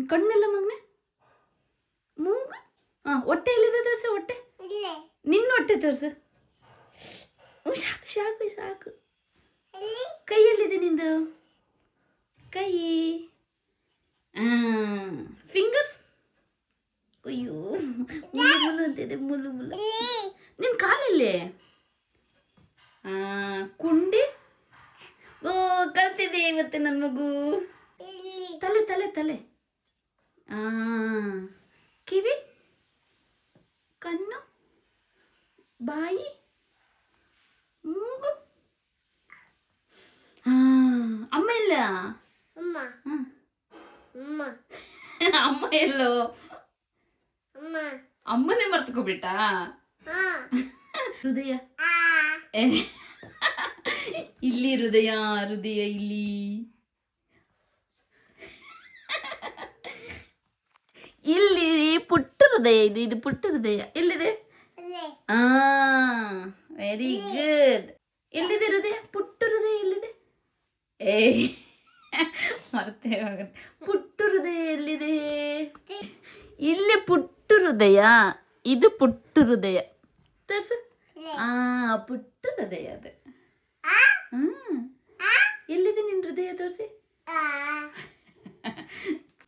ಕಣ್ಣೆಲ್ಲ ಮಗನೆ ಮೂಗು ಹೊಟ್ಟೆ ಎಲ್ಲಿದೆ ತೋರ್ಸ ಹೊಟ್ಟೆ ನಿನ್ನ ಹೊಟ್ಟೆ ತೋರ್ಸ ಸಾಕು ಸಾಕು ಸಾಕು ಕೈ ಎಲ್ಲಿದೆ ನಿಂದು ಕೈ ಫಿಂಗರ್ಸ್ ಅಯ್ಯೋ ಮುಲು ಮುಲು ಅಂತಿದೆ ಮುಲು ಮುಲು ನಿನ್ನ ಕಾಲಲ್ಲಿ ಕುಂಡಿ ಓ ಕಲ್ತಿದೆ ಇವತ್ತು ನನ್ನ ಮಗು ತಲೆ ತಲೆ ತಲೆ ಕಿವಿ ಕಣ್ಣು ಬಾಯಿ ಮೂಗು ಅಮ್ಮ ಇಲ್ಲ ಅಮ್ಮ ಎಲ್ಲೋ ಅಮ್ಮನೇ ಮರ್ತಕೋಬಿಟ್ಟ ಹೃದಯ ಇಲ್ಲಿ ಹೃದಯ ಹೃದಯ ಇಲ್ಲಿ ಇಲ್ಲಿ ಪುಟ್ಟ ಹೃದಯ ಇದು ಪುಟ್ಟ ಹೃದಯ ಎಲ್ಲಿದೆ ವೆರಿ ಗುಡ್ ಎಲ್ಲಿದೆ ಹೃದಯ ಪುಟ್ಟ ಹೃದಯ ಎಲ್ಲಿದೆ ಮರ್ತೇ ಹೋಗುತ್ತೆ ಪುಟ್ಟ ಹೃದಯ ಎಲ್ಲಿದೆ ಇಲ್ಲಿ ಪುಟ್ಟ ಹೃದಯ ಇದು ಪುಟ್ಟ ಹೃದಯ ತೋರ್ಸು ಪುಟ್ಟ ಹೃದಯ ಅದು ಎಲ್ಲಿದೆ ನಿನ್ನ ಹೃದಯ ತೋರಿಸಿ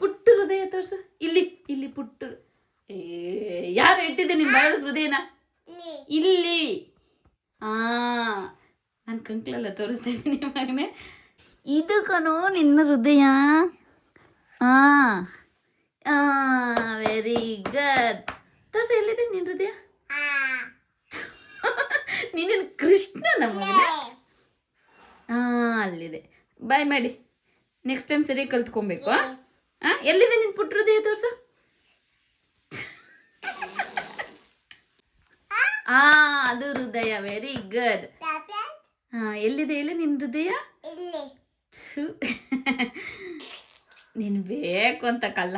ಪುಟ್ಟ ಹೃದಯ ತೋರ್ಸು ಇಲ್ಲಿ ಇಲ್ಲಿ ಪುಟ್ಟ ಯಾರು ಇಟ್ಟಿದ್ದೆ ನಿನ್ನ ಬಾಳ ಹೃದಯನ ಇಲ್ಲಿ ನಾನು ಕಂಕ್ಲೆಲ್ಲ ತೋರಿಸ್ತಾ ಇದ್ದೀನಿ ಮಗನೇ ಇದು ಕಣೋ ನಿನ್ನ ಹೃದಯ ವೆರಿ ಗುಡ್ ತೋರ್ಸ ಎಲ್ಲಿದೆ ನಿನ್ನ ಹೃದಯ ನೀನೇನು ಕೃಷ್ಣನ ಮಗನೇ ಅಲ್ಲಿದೆ ಬಾಯ್ ಮಾಡಿ ನೆಕ್ಸ್ಟ್ ಟೈಮ್ ಸರಿ ಕಲ್ತ್ಕೊಬೇಕು ಎಲ್ಲಿದೆ ನಿನ್ನ ಪುಟ್ಟ ಹೃದಯ ತೋರ್ಸ ಅದು ಹೃದಯ ವೆರಿ ಗುಡ್ ಎಲ್ಲಿದೆ ಹೇಳಿ ನಿನ್ನ ಹೃದಯ ನೀನು ಬೇಕು ಅಂತ ಕಲ್ಲ